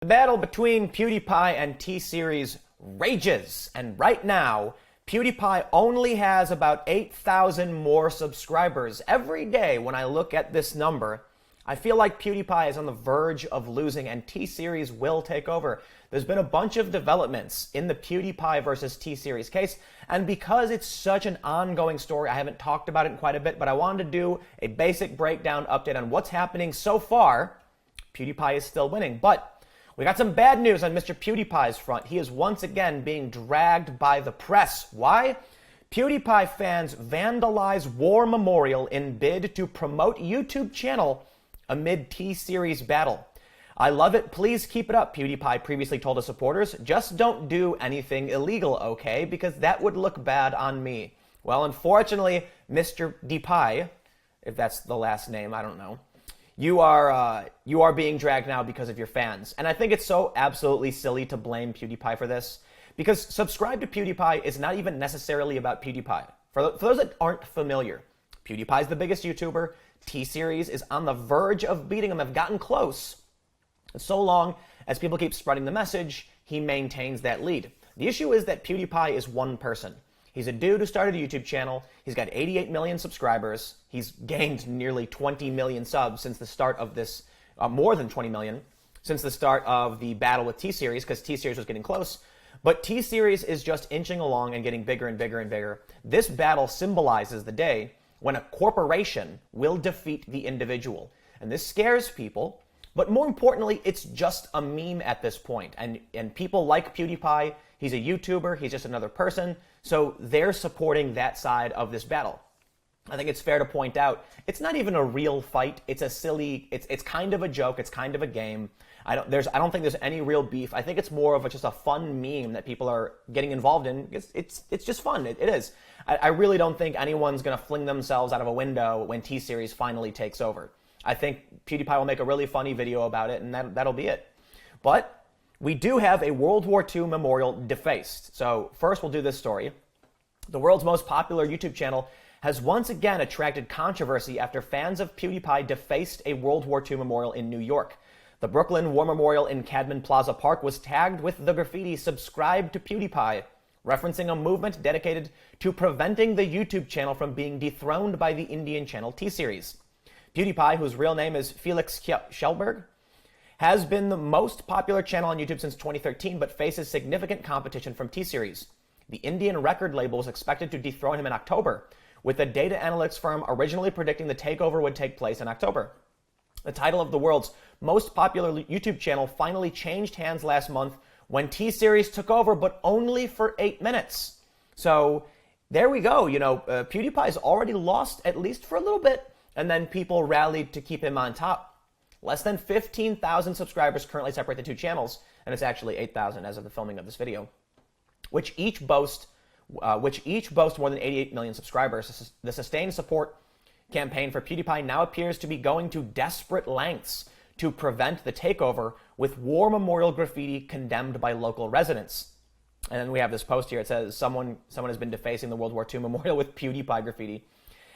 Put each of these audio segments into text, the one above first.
The battle between PewDiePie and T-Series rages, and right now, PewDiePie only has about 8,000 more subscribers. Every day when I look at this number, I feel like PewDiePie is on the verge of losing and T-Series will take over. There's been a bunch of developments in the PewDiePie versus T-Series case, and because it's such an ongoing story, I haven't talked about it in quite a bit, but I wanted to do a basic breakdown update on what's happening so far. PewDiePie is still winning, but we got some bad news on Mr. PewDiePie's front. He is once again being dragged by the press. Why? PewDiePie fans vandalize War Memorial in bid to promote YouTube channel amid T-Series battle. I love it. Please keep it up, PewDiePie previously told his supporters. Just don't do anything illegal, okay? Because that would look bad on me. Well, unfortunately, Mr. DPie, if that's the last name, I don't know. You are being dragged now because of your fans. And I think it's so absolutely silly to blame PewDiePie for this, because subscribe to PewDiePie is not even necessarily about PewDiePie. For those that aren't familiar, PewDiePie is the biggest YouTuber. T-Series is on the verge of beating him, have gotten close. So long as people keep spreading the message, he maintains that lead. The issue is that PewDiePie is one person. He's a dude who started a YouTube channel. He's got 88 million subscribers. He's gained nearly 20 million subs since the start of this, more than 20 million, since the start of the battle with T-Series, because T-Series was getting close. But T-Series is just inching along and getting bigger and bigger and bigger. This battle symbolizes the day when a corporation will defeat the individual. And this scares people, but more importantly, it's just a meme at this point. And people like PewDiePie. He's a YouTuber. He's just another person. So they're supporting that side of this battle. I think it's fair to point out, it's not even a real fight. It's a silly, it's kind of a joke. It's kind of a game. I don't think there's any real beef. I think it's more of just a fun meme that people are getting involved in. It's just fun. It is. I really don't think anyone's going to fling themselves out of a window when T-Series finally takes over. I think PewDiePie will make a really funny video about it, and that'll be it. But we do have a World War II memorial defaced. So first we'll do this story. The world's most popular YouTube channel has once again attracted controversy after fans of PewDiePie defaced a World War II memorial in New York. The Brooklyn War Memorial in Cadman Plaza Park was tagged with the graffiti "Subscribe to PewDiePie," referencing a movement dedicated to preventing the YouTube channel from being dethroned by the Indian channel T-Series. PewDiePie, whose real name is Felix Kjellberg, has been the most popular channel on YouTube since 2013, but faces significant competition from T-Series. The Indian record label was expected to dethrone him in October, with the data analytics firm originally predicting the takeover would take place in October. The title of the world's most popular YouTube channel finally changed hands last month when T-Series took over, but only for 8 minutes. So there we go. PewDiePie's already lost, at least for a little bit, and then people rallied to keep him on top. Less than 15,000 subscribers currently separate the two channels, and it's actually 8,000 as of the filming of this video, which each boast more than 88 million subscribers. The sustained support campaign for PewDiePie now appears to be going to desperate lengths to prevent the takeover, with War Memorial graffiti condemned by local residents. And then we have this post here. It says someone has been defacing the World War II memorial with PewDiePie graffiti.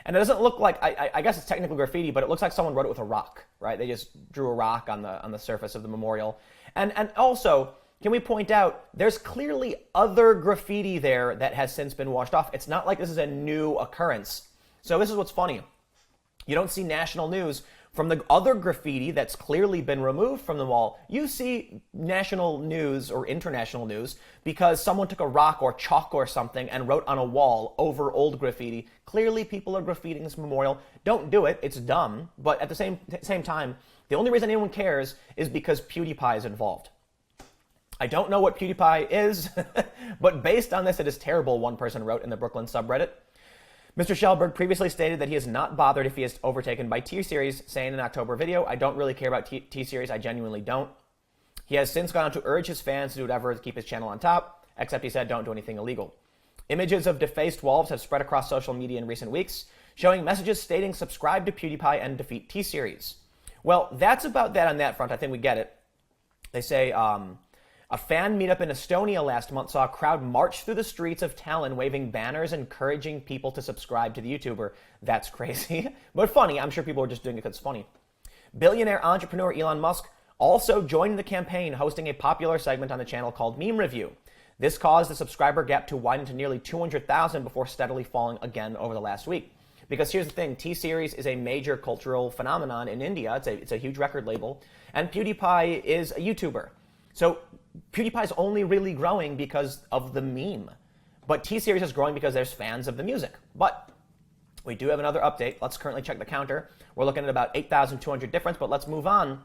And it doesn't look like, I guess it's technically graffiti, but it looks like someone wrote it with a rock, right? They just drew a rock on the surface of the memorial. And also, can we point out, there's clearly other graffiti there that has since been washed off. It's not like this is a new occurrence. So this is what's funny. You don't see national news from the other graffiti that's clearly been removed from the wall. You see national news or international news because someone took a rock or chalk or something and wrote on a wall over old graffiti. Clearly people are graffitiing this memorial. Don't do it. It's dumb. But at the same time, the only reason anyone cares is because PewDiePie is involved. I don't know what PewDiePie is, but based on this, it is terrible, one person wrote in the Brooklyn subreddit. Mr. Kjellberg previously stated that he is not bothered if he is overtaken by T-Series, saying in an October video, "I don't really care about T-Series, I genuinely don't." He has since gone on to urge his fans to do whatever to keep his channel on top, except he said don't do anything illegal. Images of defaced walls have spread across social media in recent weeks, showing messages stating "Subscribe to PewDiePie and defeat T-Series." Well, that's about that on that front. I think we get it. They say, a fan meetup in Estonia last month saw a crowd march through the streets of Tallinn waving banners encouraging people to subscribe to the YouTuber. That's crazy, but funny. I'm sure people are just doing it because it's funny. Billionaire entrepreneur Elon Musk also joined the campaign, hosting a popular segment on the channel called Meme Review. This caused the subscriber gap to widen to nearly 200,000 before steadily falling again over the last week. Because here's the thing, T-Series is a major cultural phenomenon in India. It's a huge record label. And PewDiePie is a YouTuber. So PewDiePie is only really growing because of the meme. But T-Series is growing because there's fans of the music. But we do have another update. Let's currently check the counter. We're looking at about 8,200 difference, but let's move on.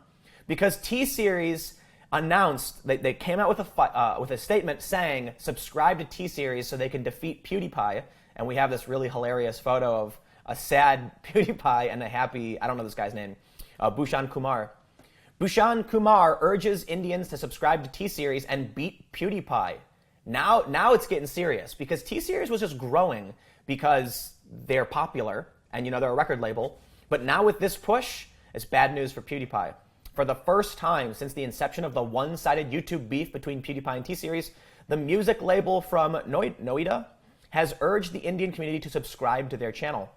Because T-Series announced, they came out with a statement saying, subscribe to T-Series so they can defeat PewDiePie. And we have this really hilarious photo of a sad PewDiePie and a happy, I don't know this guy's name, Bhushan Kumar. Bhushan Kumar urges Indians to subscribe to T-Series and beat PewDiePie. Now it's getting serious because T-Series was just growing because they're popular and, they're a record label. But now with this push, it's bad news for PewDiePie. For the first time since the inception of the one-sided YouTube beef between PewDiePie and T-Series, the music label from Noida has urged the Indian community to subscribe to their channel.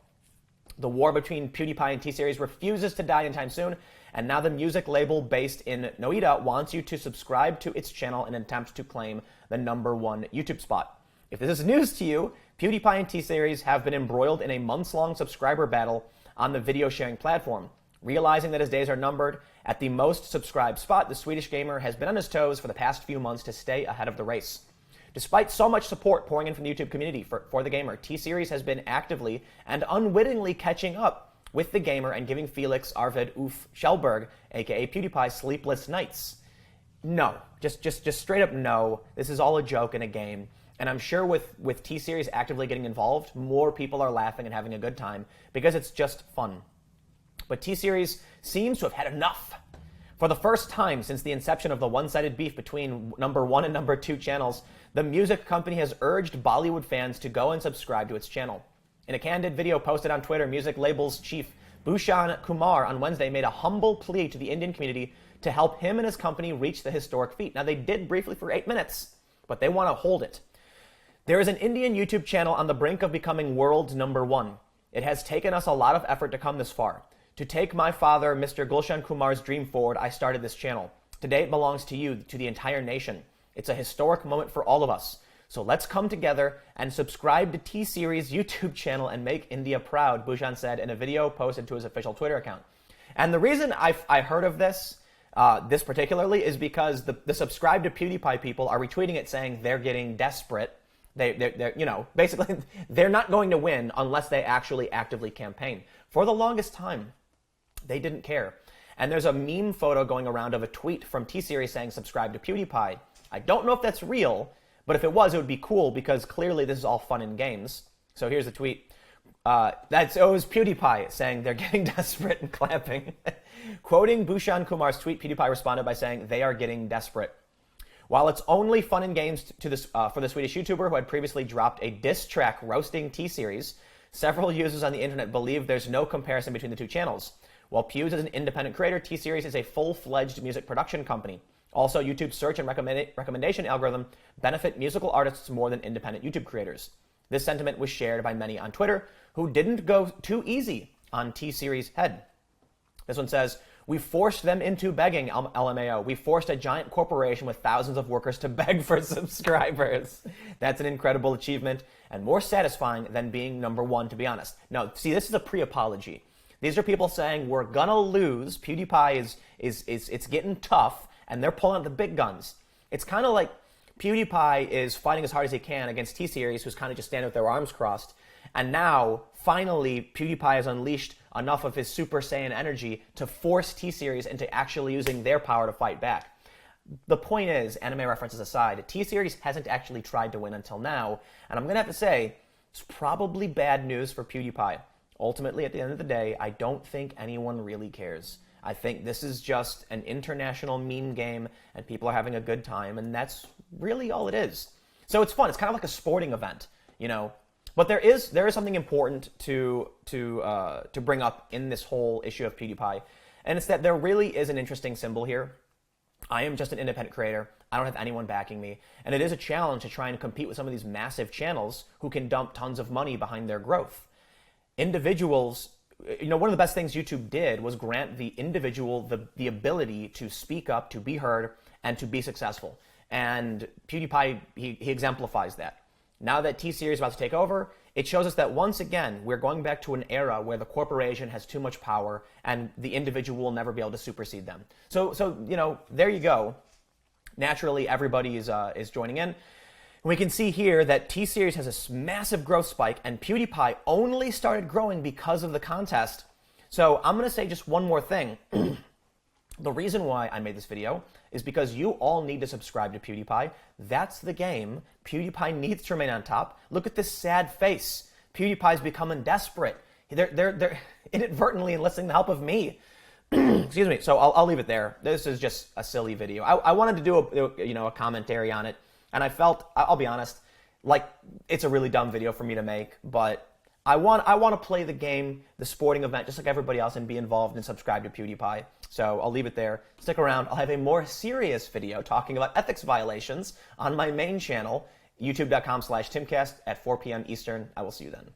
The war between PewDiePie and T-Series refuses to die anytime soon, and now the music label based in Noida wants you to subscribe to its channel in an attempt to claim the #1 YouTube spot. If this is news to you, PewDiePie and T-Series have been embroiled in a months-long subscriber battle on the video sharing platform. Realizing that his days are numbered, at the most subscribed spot, the Swedish gamer has been on his toes for the past few months to stay ahead of the race. Despite so much support pouring in from the YouTube community for the gamer, T-Series has been actively and unwittingly catching up with the gamer and giving Felix Arvid Oof Schellberg, aka PewDiePie, sleepless nights. No, just straight up no. This is all a joke and a game. And I'm sure with T-Series actively getting involved, more people are laughing and having a good time because it's just fun. But T-Series seems to have had enough. For the first time since the inception of the one-sided beef between #1 and #2 channels, the music company has urged Bollywood fans to go and subscribe to its channel. In a candid video posted on Twitter, music label's chief Bhushan Kumar on Wednesday made a humble plea to the Indian community to help him and his company reach the historic feat. Now, they did briefly for 8 minutes, but they want to hold it. There is an Indian YouTube channel on the brink of becoming world #1. It has taken us a lot of effort to come this far. To take my father, Mr. Gulshan Kumar's dream forward, I started this channel. Today it belongs to you, to the entire nation. It's a historic moment for all of us. So let's come together and subscribe to T-Series' YouTube channel and make India proud, Bhushan said in a video posted to his official Twitter account. And the reason I heard of this, this particularly, is because the subscribe to PewDiePie people are retweeting it saying they're getting desperate. They're basically, they're not going to win unless they actually actively campaign. For the longest time, they didn't care. And there's a meme photo going around of a tweet from T-Series saying subscribe to PewDiePie. I don't know if that's real, but if it was, it would be cool because clearly this is all fun and games. So here's the tweet. It was PewDiePie saying they're getting desperate and clapping. Quoting Bhushan Kumar's tweet, PewDiePie responded by saying they are getting desperate. While it's only fun and games for the Swedish YouTuber who had previously dropped a diss track roasting T-Series, several users on the internet believe there's no comparison between the two channels. While Pew's is an independent creator, T-Series is a full-fledged music production company. Also, YouTube's search and recommendation algorithm benefit musical artists more than independent YouTube creators. This sentiment was shared by many on Twitter who didn't go too easy on T-Series' head. This one says, "We forced them into begging, LMAO. We forced a giant corporation with thousands of workers to beg for subscribers." That's an incredible achievement and more satisfying than being #1, to be honest. No, see, this is a pre-apology. These are people saying we're gonna lose. PewDiePie it's getting tough, and they're pulling out the big guns. It's kind of like PewDiePie is fighting as hard as he can against T-Series, who's kind of just standing with their arms crossed. And now, finally, PewDiePie has unleashed enough of his Super Saiyan energy to force T-Series into actually using their power to fight back. The point is, anime references aside, T-Series hasn't actually tried to win until now, and I'm going to have to say, it's probably bad news for PewDiePie. Ultimately, at the end of the day, I don't think anyone really cares. I think this is just an international meme game, and people are having a good time, and that's really all it is. So it's fun. It's kind of like a sporting event, you know. But there is something important to bring up in this whole issue of PewDiePie, and it's that there really is an interesting symbol here. I am just an independent creator. I don't have anyone backing me, and it is a challenge to try and compete with some of these massive channels who can dump tons of money behind their growth. Individuals one of the best things YouTube did was grant the individual the ability to speak up, to be heard, and to be successful. And PewDiePie, he exemplifies that. Now that T-Series is about to take over, it shows us that once again, we're going back to an era where the corporation has too much power and the individual will never be able to supersede them. So there you go. Naturally, everybody is joining in. We can see here that T-Series has a massive growth spike, and PewDiePie only started growing because of the contest. So I'm going to say just one more thing. The reason why I made this video is because you all need to subscribe to PewDiePie. That's the game. PewDiePie needs to remain on top. Look at this sad face. PewDiePie's becoming desperate. They're inadvertently enlisting the help of me. Excuse me. So I'll leave it there. This is just a silly video. I wanted to do a commentary on it, and I felt, I'll be honest, like it's a really dumb video for me to make, but I want to play the game, the sporting event, just like everybody else, and be involved and subscribe to PewDiePie. So I'll leave it there. Stick around. I'll have a more serious video talking about ethics violations on my main channel, youtube.com/Timcast at 4 p.m. Eastern. I will see you then.